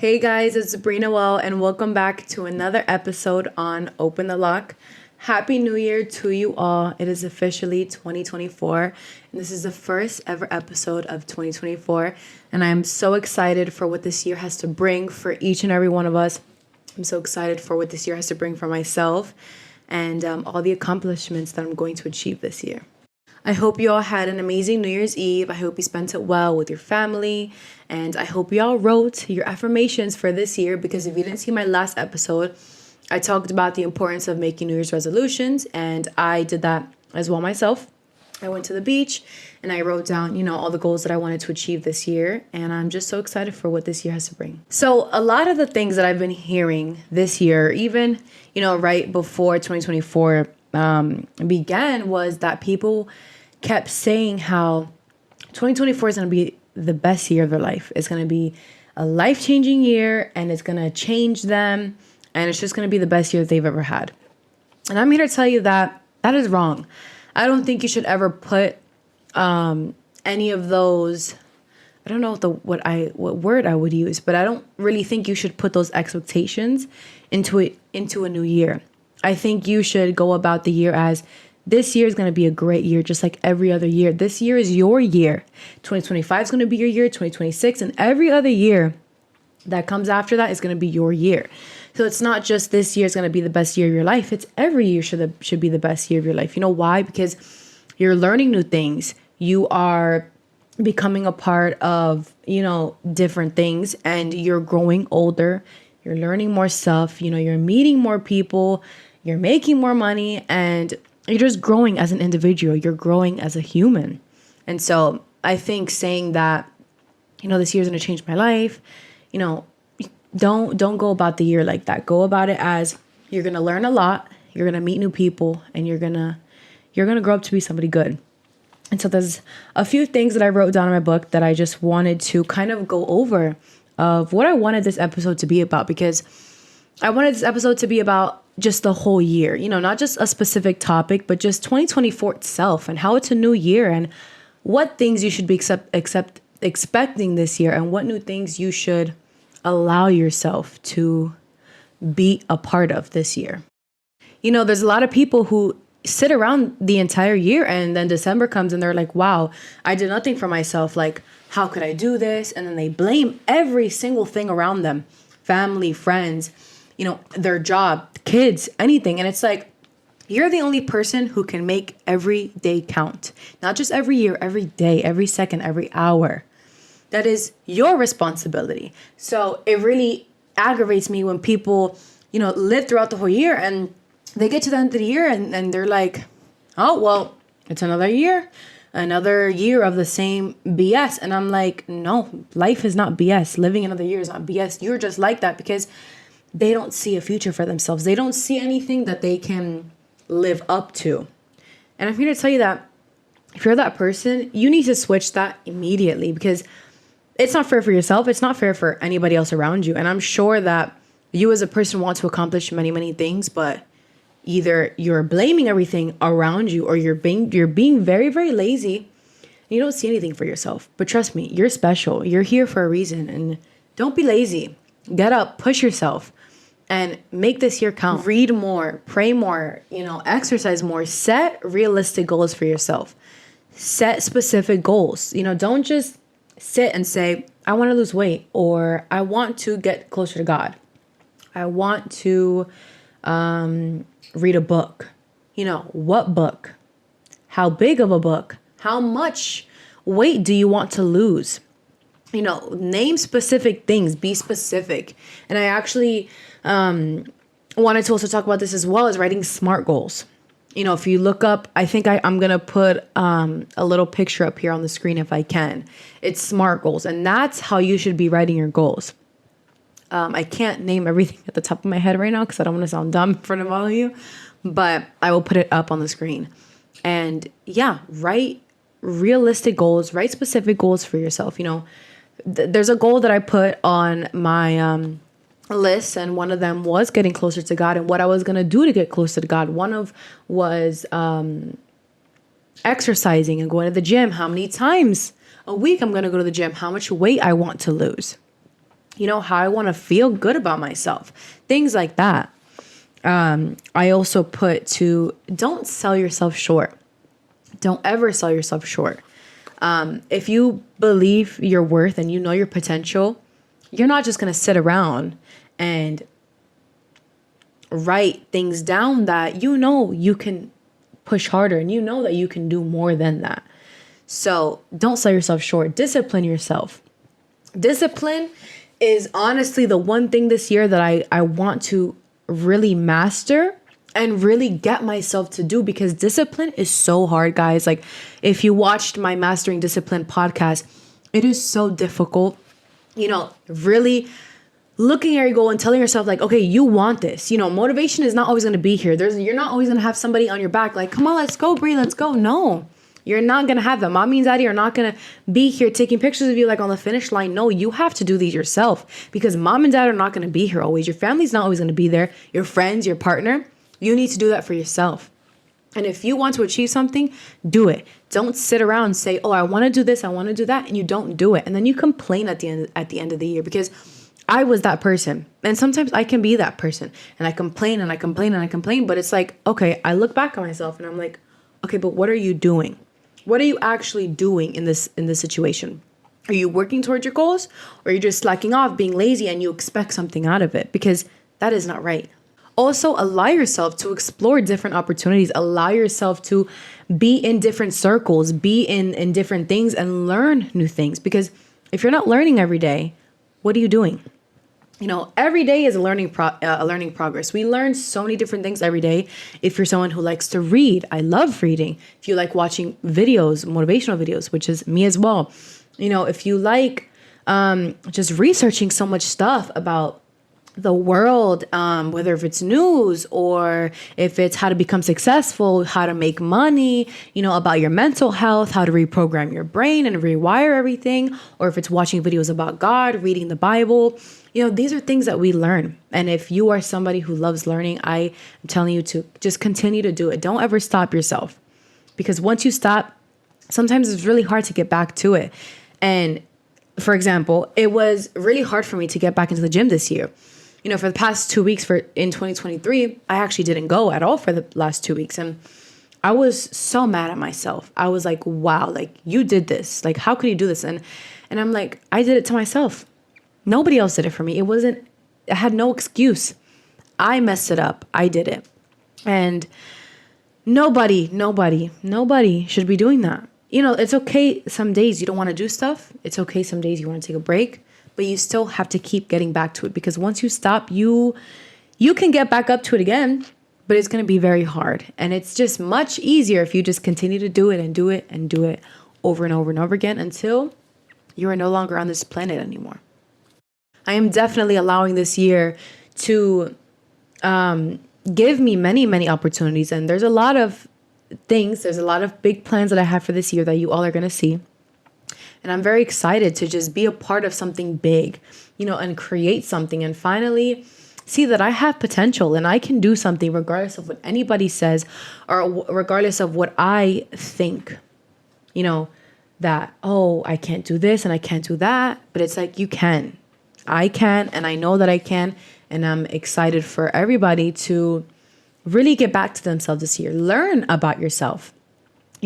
Hey guys, it's Sabrina Well, and welcome back to another episode on Open the Lock. Happy New Year to you all. It is officially 2024, and this is the first ever episode of 2024, and I'm so excited for what this year has to bring for each and every one of us. I'm so excited for what this year has to bring for myself and all the accomplishments that I'm going to achieve this year. I hope you all had an amazing New Year's Eve. I hope you spent it well with your family. And I hope you all wrote your affirmations for this year, because if you didn't see my last episode, I talked about the importance of making New Year's resolutions. And I did that as well myself. I went to the beach and I wrote down, all the goals that I wanted to achieve this year. And I'm just so excited for what this year has to bring. So a lot of the things that I've been hearing this year, even, right before 2024 began, was that people kept saying how 2024 is going to be the best year of their life. It's going to be a life-changing year, and it's going to change them, and it's just going to be the best year that they've ever had. And I'm here to tell you that that is wrong. I don't think you should ever put any of those. I don't know what word I would use, but I don't really think you should put those expectations into a new year. I think you should go about the year as, this year is going to be a great year, just like every other year. This year is your year. 2025 is going to be your year, 2026, and every other year that comes after that is going to be your year. So it's not just this year is going to be the best year of your life. It's every year should be the best year of your life. You know why? Because you're learning new things. You are becoming a part of, different things, and you're growing older. You're learning more stuff. You're meeting more people. You're making more money, and you're just growing as an individual. You're growing as a human. And so I think saying that, this year's going to change my life, don't go about the year like that. Go about it as, you're going to learn a lot. You're going to meet new people, and you're going to grow up to be somebody good. And so there's a few things that I wrote down in my book that I just wanted to kind of go over of what I wanted this episode to be about, because I wanted this episode to be about just the whole year, not just a specific topic, but just 2024 itself, and how it's a new year, and what things you should be expecting this year, and what new things you should allow yourself to be a part of this year. There's a lot of people who sit around the entire year, and then December comes and they're like, wow, I did nothing for myself. Like, how could I do this? And then they blame every single thing around them, family, friends, their job, kids, anything. And it's like, you're the only person who can make every day count. Not just every year, every day, every second, every hour. That is your responsibility. So it really aggravates me when people, live throughout the whole year, and they get to the end of the year and they're like, oh, well, it's another year of the same BS. And I'm like, no, life is not BS. Living another year is not BS. You're just like that because they don't see a future for themselves. They don't see anything that they can live up to. And I'm here to tell you that if you're that person, you need to switch that immediately, because it's not fair for yourself. It's not fair for anybody else around you. And I'm sure that you as a person want to accomplish many, many things, but either you're blaming everything around you, or you're being very, very lazy, and you don't see anything for yourself. But trust me, you're special. You're here for a reason, and don't be lazy. Get up, push yourself, and make this year count. Read more, pray more, exercise more. Set realistic goals for yourself. Set specific goals. Don't just sit and say, I want to lose weight, or I want to get closer to God. I want to read a book. What book? How big of a book? How much weight do you want to lose? Name specific things, be specific. And I actually wanted to also talk about this as well, as writing SMART goals. If you look up, I think I'm going to put a little picture up here on the screen if I can. It's SMART goals. And that's how you should be writing your goals. I can't name everything at the top of my head right now because I don't want to sound dumb in front of all of you. But I will put it up on the screen. And yeah, write realistic goals, write specific goals for yourself. There's a goal that I put on my list, and one of them was getting closer to God and what I was going to do to get closer to God. One was exercising and going to the gym. How many times a week I'm going to go to the gym? How much weight I want to lose. how I want to feel good about myself, things like that. I also put to don't sell yourself short. Don't ever sell yourself short. If you believe your worth and you know your potential, you're not just going to sit around and write things down that you can push harder and that you can do more than that. So don't sell yourself short. Discipline yourself. Discipline is honestly the one thing this year that I want to really master and really get myself to do, because discipline is so hard, guys. Like, if you watched my Mastering Discipline podcast, it is so difficult, really looking at your goal and telling yourself like, okay, you want this. Motivation is not always going to be here. You're not always going to have somebody on your back like, come on, let's go, Brie, let's go. No, you're not going to have that. Mommy and daddy are not going to be here taking pictures of you like on the finish line. No, you have to do these yourself, because mom and dad are not going to be here always. Your family's not always going to be there. Your friends, your partner, you need to do that for yourself. And if you want to achieve something, do it. Don't sit around and say, oh, I want to do this, I want to do that, and you don't do it. And then you complain at the end of the year, because I was that person. And sometimes I can be that person. And I complain and I complain and I complain. But it's like, okay, I look back at myself and I'm like, okay, but what are you doing? What are you actually doing in this situation? Are you working towards your goals, or are you just slacking off, being lazy, and you expect something out of it? Because that is not right. Also, allow yourself to explore different opportunities. Allow yourself to be in different circles, be in different things, and learn new things. Because if you're not learning every day, what are you doing? Every day is a learning progress. We learn so many different things every day. If you're someone who likes to read, I love reading. If you like watching videos, motivational videos, which is me as well. If you like just researching so much stuff about the world, whether if it's news or if it's how to become successful, how to make money, about your mental health, how to reprogram your brain and rewire everything, or if it's watching videos about God, reading the Bible, these are things that we learn. And if you are somebody who loves learning, I am telling you to just continue to do it. Don't ever stop yourself, because once you stop, sometimes it's really hard to get back to it. And for example, it was really hard for me to get back into the gym this year. For the past 2 weeks in 2023, I actually didn't go at all for the last 2 weeks. And I was so mad at myself. I was like, wow, like, you did this. Like, how could you do this? And I'm like, I did it to myself. Nobody else did it for me. I had no excuse. I messed it up. I did it. And nobody should be doing that. It's okay some days you don't want to do stuff. It's okay some days you want to take a break. But you still have to keep getting back to it, because once you stop, you can get back up to it again, but it's going to be very hard. And it's just much easier if you just continue to do it and do it and do it over and over and over again until you are no longer on this planet anymore. I am definitely allowing this year to give me many, many opportunities. And there's a lot of things, there's a lot of big plans that I have for this year that you all are going to see. And I'm very excited to just be a part of something big, and create something and finally see that I have potential and I can do something regardless of what anybody says, or regardless of what I think, that, oh, I can't do this and I can't do that. But it's like, you can. I can, and I know that I can. And I'm excited for everybody to really get back to themselves this year. Learn about yourself.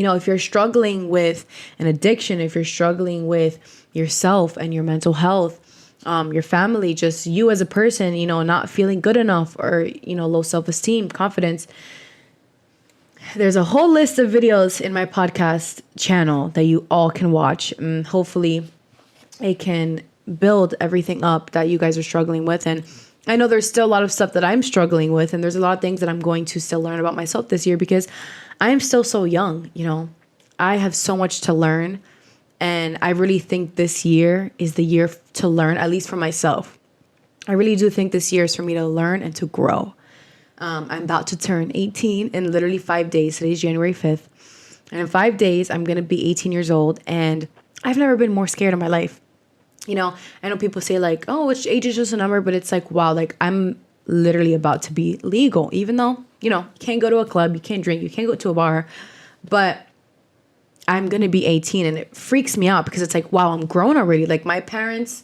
If you're struggling with an addiction, if you're struggling with yourself and your mental health, your family, just you as a person, not feeling good enough, or, low self-esteem, confidence, there's a whole list of videos in my podcast channel that you all can watch. And hopefully it can build everything up that you guys are struggling with. And I know there's still a lot of stuff that I'm struggling with, and there's a lot of things that I'm going to still learn about myself this year, because I am still so young. I have so much to learn, and I really think this year is the year to learn, at least for myself. I really do think this year is for me to learn and to grow. I'm about to turn 18 in literally 5 days. Today's January 5th. And in 5 days, I'm going to be 18 years old, and I've never been more scared in my life. I know people say like, oh, which age is just a number, but it's like, wow, like, I'm literally about to be legal, even though, you can't go to a club, you can't drink, you can't go to a bar, but I'm going to be 18, and it freaks me out because it's like, wow, I'm grown already. Like, my parents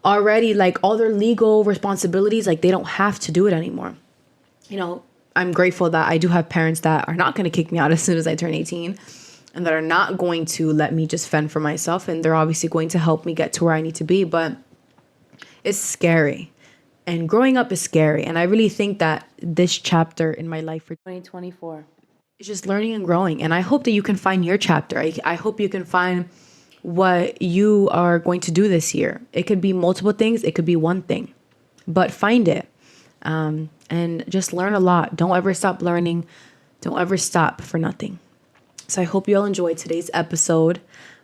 already like all their legal responsibilities, like they don't have to do it anymore. You know, I'm grateful that I do have parents that are not going to kick me out as soon as I turn 18 and that are not going to let me just fend for myself. And they're obviously going to help me get to where I need to be. But it's scary. And growing up is scary. And I really think that this chapter in my life for 2024 is just learning and growing. And I hope that you can find your chapter. I hope you can find what you are going to do this year. It could be multiple things. It could be one thing. But find it. And just learn a lot. Don't ever stop learning. Don't ever stop for nothing. So I hope you all enjoyed today's episode.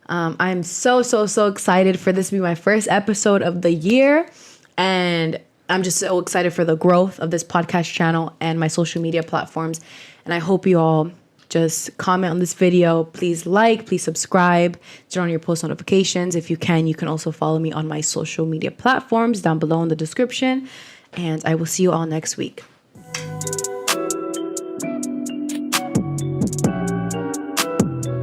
I'm so excited for this to be my first episode of the year. And I'm just so excited for the growth of this podcast channel and my social media platforms. And I hope you all just comment on this video. Please like, please subscribe, turn on your post notifications. If you can also follow me on my social media platforms down below in the description. And I will see you all next week.